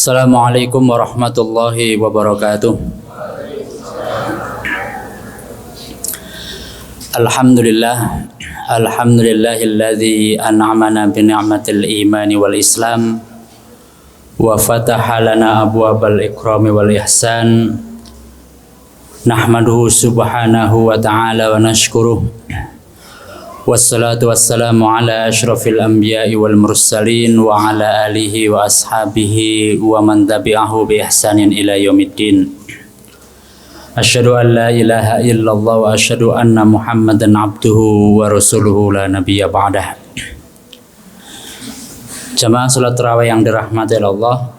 Assalamualaikum warahmatullahi wabarakatuh. Alhamdulillahilladzi an'amana bi ni'matil imani wal islam wa fataha lana abwabal ikrami wal ihsan. Nahmaduhu subhanahu wa ta'ala wa nashkuruh. Wassalatu wassalamu ala ashrafil anbiya'i wal mursalin wa ala alihi wa ashabihi wa man tabi'ahu bi ihsanin ila yaumiddin. Asyhadu an la ilaha illallah wa asyhadu anna Muhammadan abduhu wa rasuluhu la nabiyya ba'dah. Jamaah salat tarawih yang dirahmati Allah,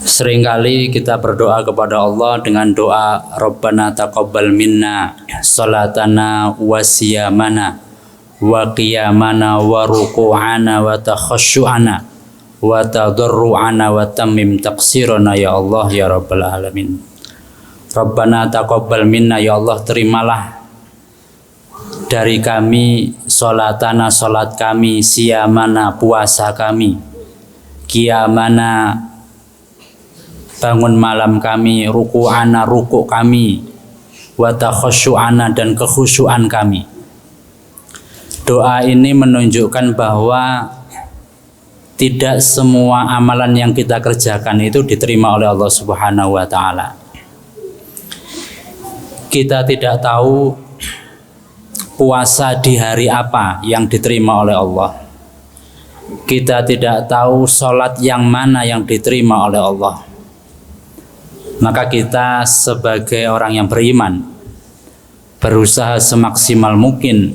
seringkali kita berdoa kepada Allah dengan doa Rabbana taqabbal minna salatana wa siyamana wa qiyamana wa ruku'ana wa takhasyu'ana wa tadarru'ana wa tammim taqsirana ya Allah ya Rabbal Alamin. Rabbana taqabbal minna, ya Allah terimalah dari kami salatana, salat kami, siyamana, puasa kami, qiyamana, bangun malam kami, ruku'ana, rukuk kami, wa takhasyu'ana, dan kekhusyuan kami. Doa ini menunjukkan bahwa tidak semua amalan yang kita kerjakan itu diterima oleh Allah Subhanahu wa ta'ala. Kita tidak tahu puasa di hari apa yang diterima oleh Allah. Kita tidak tahu sholat yang mana yang diterima oleh Allah. Maka kita sebagai orang yang beriman berusaha semaksimal mungkin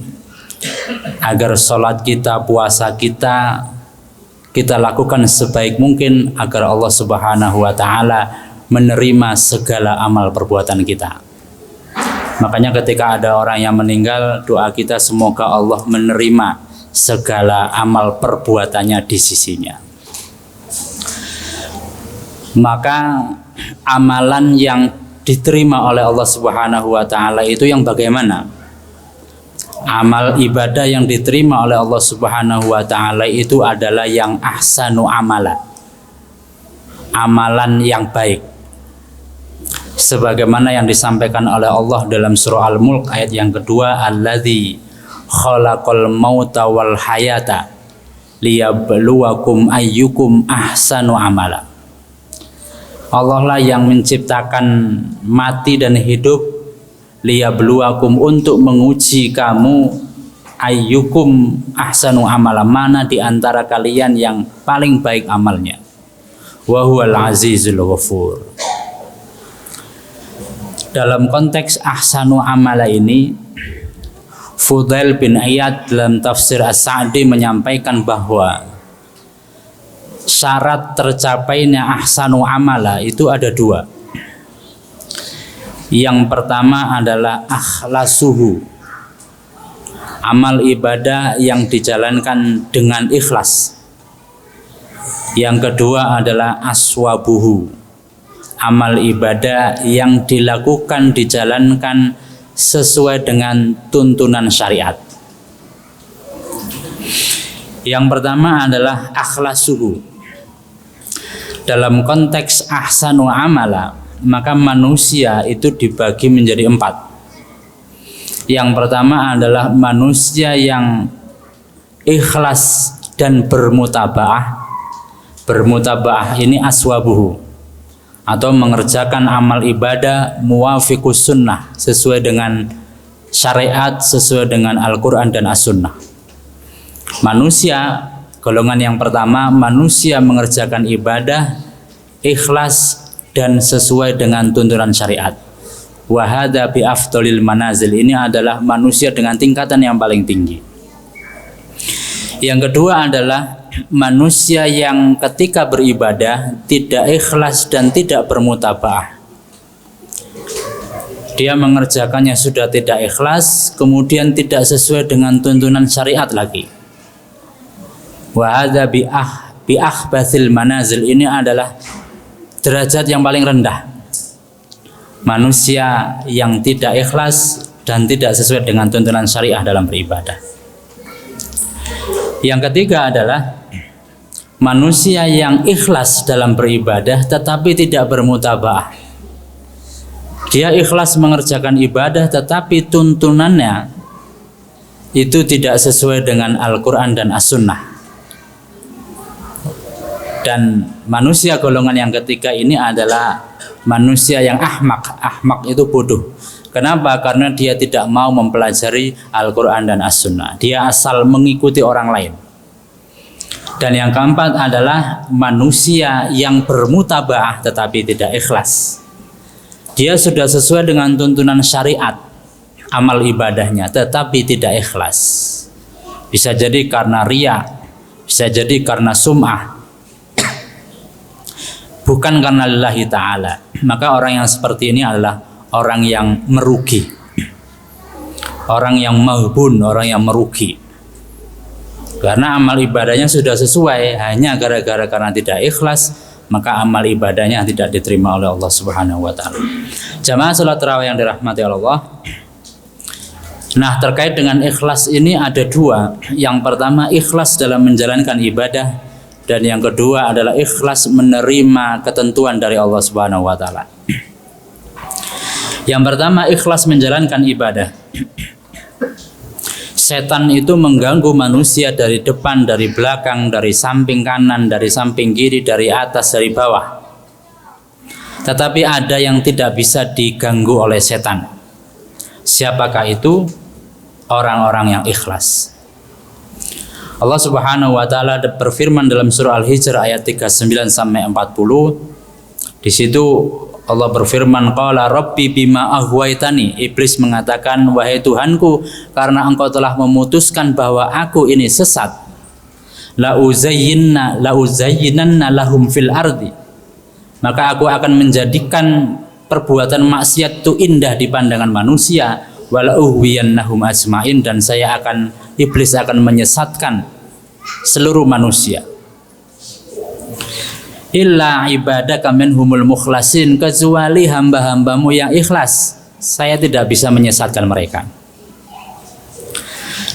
agar sholat kita, puasa kita lakukan sebaik mungkin agar Allah Subhanahu wa ta'ala menerima segala amal perbuatan kita. Makanya ketika ada orang yang meninggal, doa kita semoga Allah menerima segala amal perbuatannya di sisinya. Maka amalan yang diterima oleh Allah Subhanahu wa ta'ala itu yang bagaimana? Amal ibadah yang diterima oleh Allah Subhanahu wa ta'ala itu adalah yang ahsanu amala, amalan yang baik, sebagaimana yang disampaikan oleh Allah dalam surah Al-Mulk ayat yang kedua, alladzi khalaqal mauta wal hayata liyabluwakum ayyukum ahsanu amala. Allah lah yang menciptakan mati dan hidup, liyabluwakum, untuk menguji kamu, ayyukum ahsanu amala, mana di antara kalian yang paling baik amalnya. Wa huwal azizul ghafur. Dalam konteks ahsanu amala ini, Fudail bin Iyad dalam tafsir As-Sa'di menyampaikan bahwa syarat tercapainya ahsanu amala itu ada dua. Yang pertama adalah akhlasuhu, amal ibadah yang dijalankan dengan ikhlas. Yang kedua adalah aswabuhu, amal ibadah yang dilakukan, dijalankan sesuai dengan tuntunan syariat. Yang pertama adalah akhlasuhu. Dalam konteks ahsanu amala, maka manusia itu dibagi menjadi 4. Yang pertama adalah manusia yang ikhlas dan bermutabaah. Bermutabaah ini aswabuhu, atau mengerjakan amal ibadah muwafiqus sunnah, sesuai dengan syariat, sesuai dengan Al-Quran dan As-Sunnah. Manusia golongan yang pertama, manusia mengerjakan ibadah ikhlas dan sesuai dengan tuntunan syariat. Wa hadza bi afdhalil manazil, ini adalah manusia dengan tingkatan yang paling tinggi. Yang kedua adalah manusia yang ketika beribadah tidak ikhlas dan tidak bermutabaah. Dia mengerjakannya sudah tidak ikhlas, kemudian tidak sesuai dengan tuntunan syariat lagi. Wa hadza bi akhbathil manazil, ini adalah derajat yang paling rendah. Manusia yang tidak ikhlas dan tidak sesuai dengan tuntunan syariah dalam beribadah. Yang ketiga adalah manusia yang ikhlas dalam beribadah tetapi tidak bermutabaah. Dia ikhlas mengerjakan ibadah tetapi tuntunannya itu tidak sesuai dengan Al-Quran dan As-Sunnah. Dan manusia golongan yang ketiga ini adalah manusia yang ahmak. Ahmak itu bodoh. Kenapa? Karena dia tidak mau mempelajari Al-Quran dan As-Sunnah. Dia asal mengikuti orang lain. Dan yang keempat adalah manusia yang bermutabaah tetapi tidak ikhlas. Dia sudah sesuai dengan tuntunan syariat amal ibadahnya tetapi tidak ikhlas. Bisa jadi karena riya, bisa jadi karena sum'ah, bukan karena lillahi ta'ala. Maka orang yang seperti ini adalah orang yang merugi, orang yang maghbun, orang yang merugi. Karena amal ibadahnya sudah sesuai, hanya gara-gara karena tidak ikhlas, maka amal ibadahnya tidak diterima oleh Allah Subhanahu wa taala. Jamaah salat tarawih yang dirahmati Allah. Nah, terkait dengan ikhlas ini ada dua. Yang pertama, ikhlas dalam menjalankan ibadah, dan yang kedua adalah ikhlas menerima ketentuan dari Allah Subhanahu wa taala. Yang pertama, ikhlas menjalankan ibadah. Setan itu mengganggu manusia dari depan, dari belakang, dari samping kanan, dari samping kiri, dari atas, dari bawah. Tetapi ada yang tidak bisa diganggu oleh setan. Siapakah itu? Orang-orang yang ikhlas. Allah Subhanahu wa taala berfirman dalam surah Al-Hijr ayat 39 sampai 40. Di situ Allah berfirman, qala rabbi bima aghwaytani. Iblis mengatakan, wahai Tuhanku, karena engkau telah memutuskan bahwa aku ini sesat, la uzayyinanna lahum fil ardi, maka aku akan menjadikan perbuatan maksiat itu indah di pandangan manusia, wala uhwiyannahum ajmain, dan iblis akan menyesatkan seluruh manusia. Illa ibadaka minhumul mukhlasin, kecuali hamba-hambamu yang ikhlas, saya tidak bisa menyesatkan mereka.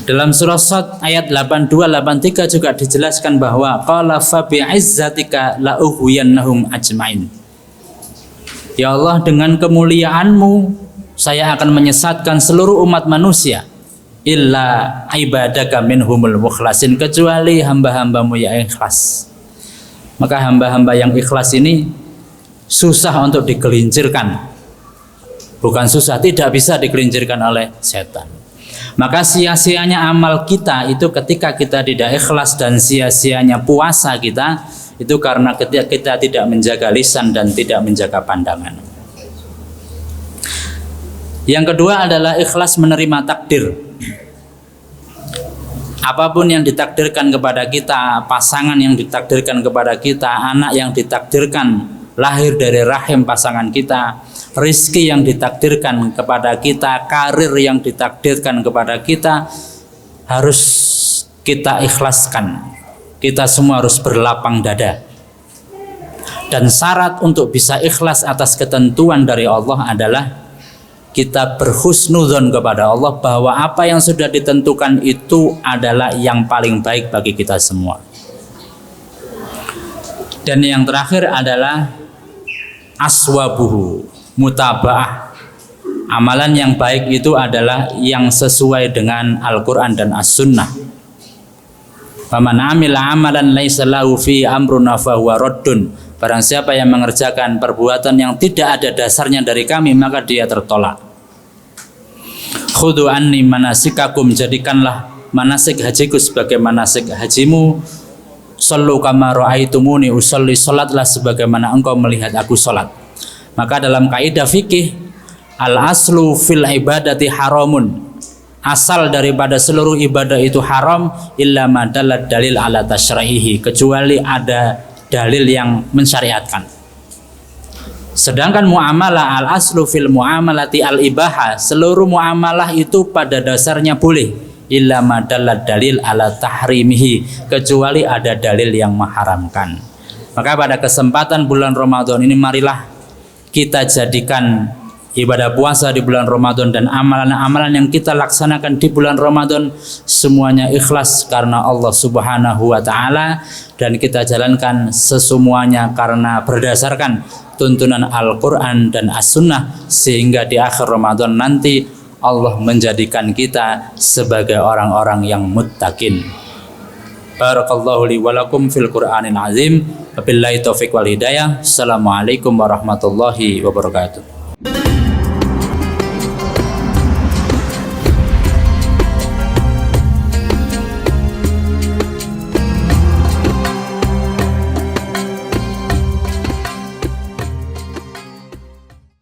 Dalam surah Shad ayat 82-83 juga dijelaskan bahwa qala fa bi'izzatika la ughwiyannahum ajmain. Ya Allah, dengan kemuliaanmu saya akan menyesatkan seluruh umat manusia. Illa ibadaka minhumul mukhlasin, kecuali hamba-hambamu yang ikhlas. Maka hamba-hamba yang ikhlas ini susah untuk digelincirkan. Bukan susah, tidak bisa digelincirkan oleh setan. Maka sia-sianya amal kita itu ketika kita tidak ikhlas, dan sia-sianya puasa kita itu karena ketika kita tidak menjaga lisan dan tidak menjaga pandangan. Yang kedua adalah ikhlas menerima takdir. Apapun yang ditakdirkan kepada kita, pasangan yang ditakdirkan kepada kita, anak yang ditakdirkan lahir dari rahim pasangan kita, rizki yang ditakdirkan kepada kita, karir yang ditakdirkan kepada kita, harus kita ikhlaskan. Kita semua harus berlapang dada. Dan syarat untuk bisa ikhlas atas ketentuan dari Allah adalah kita berhusnudzon kepada Allah bahwa apa yang sudah ditentukan itu adalah yang paling baik bagi kita semua. Dan yang terakhir adalah aswabuhu, mutabaah. Amalan yang baik itu adalah yang sesuai dengan Al-Quran dan As-Sunnah. Faman amila amalan laisa lahu fi amruna fahuwa raddun. Barang siapa yang mengerjakan perbuatan yang tidak ada dasarnya dari kami, maka dia tertolak. Khudhu anni manasikakum, jadikanlah manasik hajiku sebagai manasik hajimu. Sallu kama ra'aitumuni usolli, salatlah sebagaimana engkau melihat aku salat. Maka dalam kaidah fikih, al aslu fil ibadati haramun, asal daripada seluruh ibadah itu haram, illa ma dalal dalil ala tasyra'ihi, kecuali ada dalil yang mensyariatkan. Sedangkan muamalah, al aslu fil muamalati al ibaha, seluruh muamalah itu pada dasarnya boleh, illa ma dalal dalil ala tahrimihi, kecuali ada dalil yang mengharamkan. Maka pada kesempatan bulan Ramadan ini marilah kita jadikan ibadah puasa di bulan Ramadan dan amalan-amalan yang kita laksanakan di bulan Ramadan semuanya ikhlas karena Allah Subhanahu wa taala, dan kita jalankan sesemuanya karena berdasarkan tuntunan Al-Qur'an dan As-Sunnah, sehingga di akhir Ramadan nanti Allah menjadikan kita sebagai orang-orang yang muttaqin. Barakallahu li wa lakum fil Qur'anil azim. Wabillahi taufiq wal hidayah. Assalamualaikum warahmatullahi wabarakatuh.